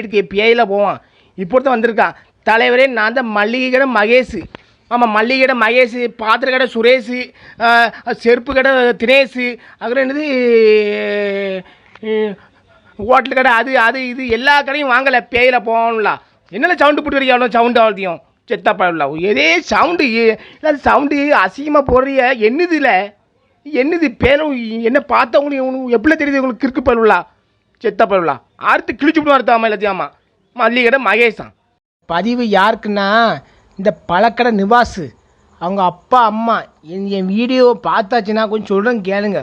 இருக்கு பேயில் போவான். இப்போதான் வந்திருக்கான் தலைவரே. நான் தான் மல்லிகை கடை மகேஷ். ஆமாம், மல்லிகை கடை மகேஷ், பாத்திர கடை சுரேஷ், செருப்பு கடை தினேஷ், அப்புறம் என்னது ஹோட்டல் கடை அது அது இது எல்லா கடையும் வாங்கலை. பேயில் போகணும்ல. என்னென்ன சவுண்டு போட்டு வரைக்கும் அவ்வளோ சவுண்டு அவ்வளோத்தையும் செத்தா பழம்ல. எதே சவுண்டு சவுண்டு அசிங்கமாக போடுறிய. என்னது இல்லை என்னது பேரும் என்ன பார்த்தவங்களுக்கு எப்படி தெரியுது உங்களுக்கு? கிறுக்கு பழுவலா செத்தா பழுவலா அறுத்து கிழிச்சு விட்டு அறுத்தாமா எல்லாத்தையாமா. மல்லிகை கடை மகேஷன். பதிவு யாருக்குன்னா இந்த பழக்கடை நிவாஸ் அவங்க அப்பா அம்மா என் வீடியோவை பார்த்தாச்சுன்னா கொஞ்சம் சொல்கிறேன் கேளுங்க.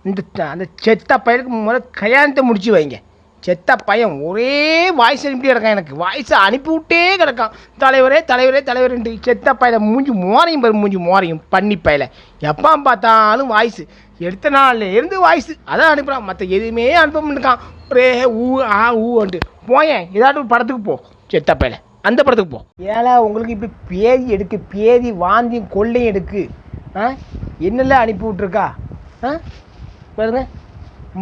இந்த அந்த செத்த பையனுக்கு முதல்ல கல்யாணத்தை முடிச்சு வைங்க. செத்த பையன் ஒரே வாய்ஸ் அனுப்பிட்டே கிடக்கான். எனக்கு வாய்ஸை அனுப்பிவிட்டே கிடக்கான். தலைவரே தலைவரே தலைவரேன்ட்டு. செத்த பையில மூஞ்சி மோரையும் பாரு, மூஞ்சி மோரையும் பண்ணி பையில எப்போ பார்த்தாலும் வாய்ஸ். எடுத்த நாளில் இருந்து வாய்ஸ் அதான் அனுப்புகிறான். மற்ற எதுவுமே அனுப்ப மாட்டான். ஒரே ஊ ஆ ஊன்ட்டு போயேன். ஏதாட்டும் ஒரு படத்துக்கு போ செத்த பையில, அந்த படத்துக்கு போ. ஏழை உங்களுக்கு இப்படி பேதி எடுக்கு, பேதி வாந்தியும் கொள்ளையும் எடுக்கு. என்னெல்லாம் அனுப்பி விட்ருக்கா? பாருங்க,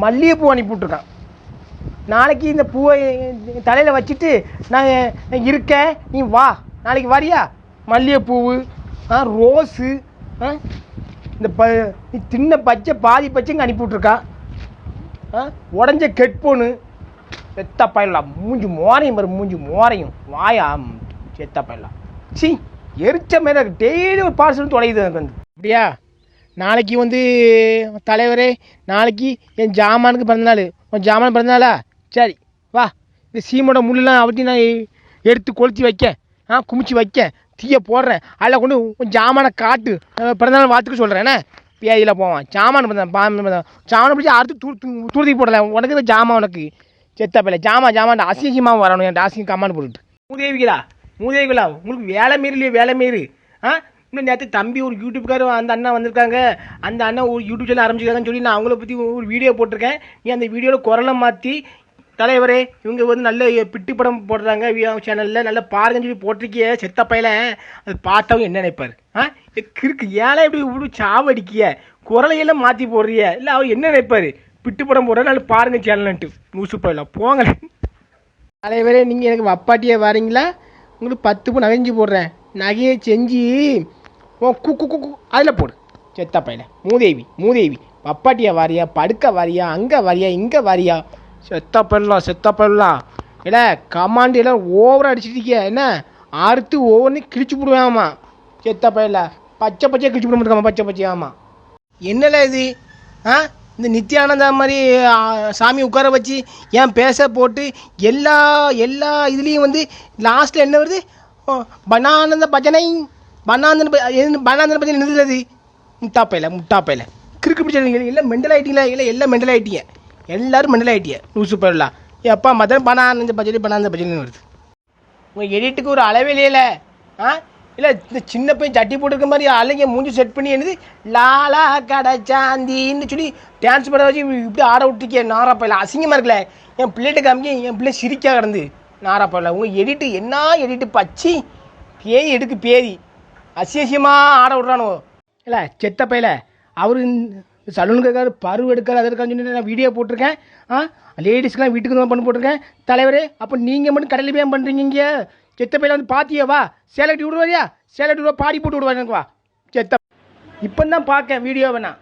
மல்லிகைப்பூ அனுப்பி விட்ருக்கான். நாளைக்கு இந்த பூவை தலையில் வச்சுட்டு நான் இருக்கேன், நீ வா, நாளைக்கு வரியா? மல்லிகைப்பூவு, ரோஸு, இந்த நீ தின்ன பச்சை பாதி பச்சைங்க அனுப்பி விட்ருக்கா. உடஞ்ச கெட்போனு செத்தா பயிரலாம். மூஞ்சி மோரையும் பாரு, மூஞ்சி மோரையும் வாயா செத்தா பயிரலாம். சி எரிச்ச மேலே டெய்லி ஒரு பார்சல் தொலையுது எனக்கு வந்து. அப்படியா? நாளைக்கு வந்து தலைவரே, நாளைக்கு என் ஜாமானுக்கு பிறந்தநாள். உன் ஜாமான் பிறந்தநாளா? சரி வா, இந்த சீமோட முள்ளெலாம் அவட்டி நான் எடுத்து கொளுத்தி வைக்க, குமிச்சு வைக்க, தீய போடுறேன். அதில் கொண்டு உன் ஜாமானை காட்டு, பிறந்தநாள் வாழ்த்துக்கு சொல்கிறேன். என்ன பேதியில் போவான் ஜாமான் ஜாமானை பிடிச்சி அடுத்து துருத்தி போடலை. உனக்கு இந்த ஜாமான் உனக்கு செத்த பிள்ளை ஜாமான் அசிங்கமாக வரணும். என் அசிங்க கம்மான்னு போட்டுட்டு மூதேவிகளா உங்களுக்கு வேலை மீறலையோ வேலை மீறி. இன்னும் நேற்று தம்பி ஒரு யூடியூப்காரர் அந்த அண்ணா வந்திருக்காங்க. அந்த அண்ணா ஒரு யூடியூப் சேனல் ஆரம்பிச்சிருக்காங்கன்னு சொல்லி நான் அவங்கள பற்றி ஒரு வீடியோ போட்டிருக்கேன். நீ அந்த வீடியோவில் குரலை மாற்றி தலைவரே இவங்க வந்து நல்ல பிட்டு படம் போடுறாங்க சேனலில், நல்லா பாருங்கன்னு சொல்லி போட்டிருக்கிய செத்த பையில. அது பார்த்தவங்க என்ன நினைப்பார்? கிறுக்கு ஏழை எப்படி இப்படி சாவடிக்கிய, குரலையெல்லாம் மாற்றி போடுறிய, இல்லை அவர் என்ன நினைப்பார்? பிட்டு படம் போடுற நல்லா பாருங்க சேனல்ன்ட்டு லூசு போயிடலாம் போங்க. தலைவரே நீங்கள் எனக்கு வப்பாட்டியே வரீங்களா? உங்களுக்கு 10 பூ நகைஞ்சு போடுறேன். நகையை செஞ்சு குக்கு அதில் போடு செத்த பையில. மூதேவி வப்பாட்டியா வாரியா, படுக்க வாரியா, அங்கே வாரியா, இங்கே வாரியா? செத்த பயிரலாம். இல்லை கமாண்டு எல்லாம் ஓவராக அடிச்சுட்டு என்ன அறுத்து ஒவ்வொன்றையும் கிழிச்சு போடுவேன். செத்த பயில பச்சை கிழிச்சு போட மாட்டேங்காமா, பச்சை ஆமாம். என்னல இது? இந்த நித்யானந்தா மாதிரி சாமி உட்கார வச்சு ஏன் பேச போட்டு எல்லா இதுலேயும் வந்து லாஸ்ட்டில் என்ன வருது? பனானந்த பஜனை பனானந்த பஜனை நிறுத்துறது. முட்டாப்பையில் கிறுக்கு பிடிச்ச எல்லாம் மெண்டல் ஆகிட்டீங்களா? இல்லை எல்லாம் மெண்டல் ஆகிட்டீங்க, எல்லோரும் மெண்டல் ஆகிட்டிய. லூசு போயிடலாம். எப்பா மதம் பனானந்த பஜனை வருது. உங்கள் எடிட்டுக்கு ஒரு அளவே இல்லையில. இல்லை இந்த சின்ன பையன் சட்டி போட்டுருக்க மாதிரி அழகிய மூஞ்சி செட் பண்ணி என்னது லாலா கடை சாந்தின்னு சொல்லி டான்ஸ் பண்ண வச்சு இப்படி ஆட விட்டுருக்கே நாராப்பையில். அசிங்கமாக இருக்கல. என் பிள்ளைகிட்ட காமிக்க என் பிள்ளை சிரிக்கா கிடந்து நாராப்பையில். உங்கள் எடிட்டு என்ன எடிட்டு பச்சி பேதி எடுக்கு பேதி அசியசியமாக ஆட விட்றானோ. இல்லை செத்த பையில அவர் சலூனுக்காரு பருவ எடுக்காரு அது இருக்கான்னு சொல்லி நான் வீடியோ போட்டிருக்கேன். லேடிஸ்க்கெலாம் வீட்டுக்கு தான் பண்ணி போட்டிருக்கேன். தலைவரே அப்போ நீங்கள் மட்டும் கடையில் போய் பண்ணுறீங்க? செத்த பையில வந்து பார்த்தியா? வா சேலட்டி விடுவாரியா? சேலட்டி விடுவா, பாடி போட்டு விடுவா எனக்கு. வா செத்த இப்போ தான் பார்க்கேன் வீடியோ வேணா.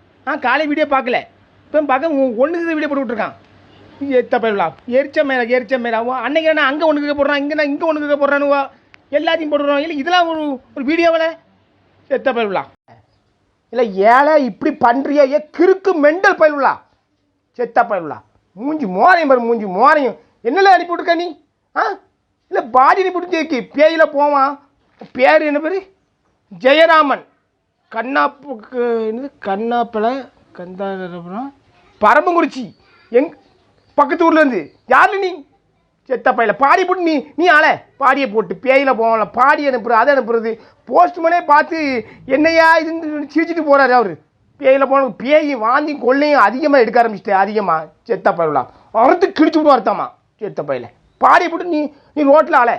காலை வீடியோ பார்க்கல, இப்போ பார்க்க ஒன்றுக்கு வீடியோ போட்டு விட்ருக்கான். செத்த பயிலாம் எரிச்ச மேலே அன்னைக்கு நான் அங்கே ஒன்றுக்கு போடுறான், இங்கே நான் இங்கே ஒன்றுக்கு போடுறானுவா, எல்லாத்தையும் போட்டுடுறான். இல்லை இதெல்லாம் ஒரு வீடியோவில் செத்த பயிலாம். இல்லை ஏழை இப்படி பண்ணுறியா? கிறுக்கு மெண்டல் பயிலாம் செத்த பயிலாம். மூஞ்சி மோரையும் பாரு, மூஞ்சி மோரையும் என்னெல்லாம் அனுப்பி விட்டுருக்க நீ? இல்லை பாடி அனுப்பி விட்டு பேயில் போவான். பேர் என்ன பேர்? ஜெயராமன். கண்ணாப்பில் கந்தாபுரம் பரம்பங்குறிச்சி பக்கத்து ஊர்லேருந்து. யாரு நீ? செத்த பையில பாடி போட்டு நீ ஆளை பாடியை போட்டு பேயில் போவான்ல, பாடி அனுப்புறது அதை அனுப்புறது. போஸ்ட்மேனே பார்த்து என்னையா இதுன்னு சிரிச்சிட்டு போகிறாரு அவர். பேயில் போன பேய் வாந்தி கொள்ளையும் அதிகமாக எடுக்க ஆரம்பிச்சிட்டேன். அதிகமாக செத்த பயிலாம் அறுத்து கிழிச்சு விட்டு வரத்தாமா செத்த பையில. பாடியை போட்டு நீ ரோட்டில் ஆளை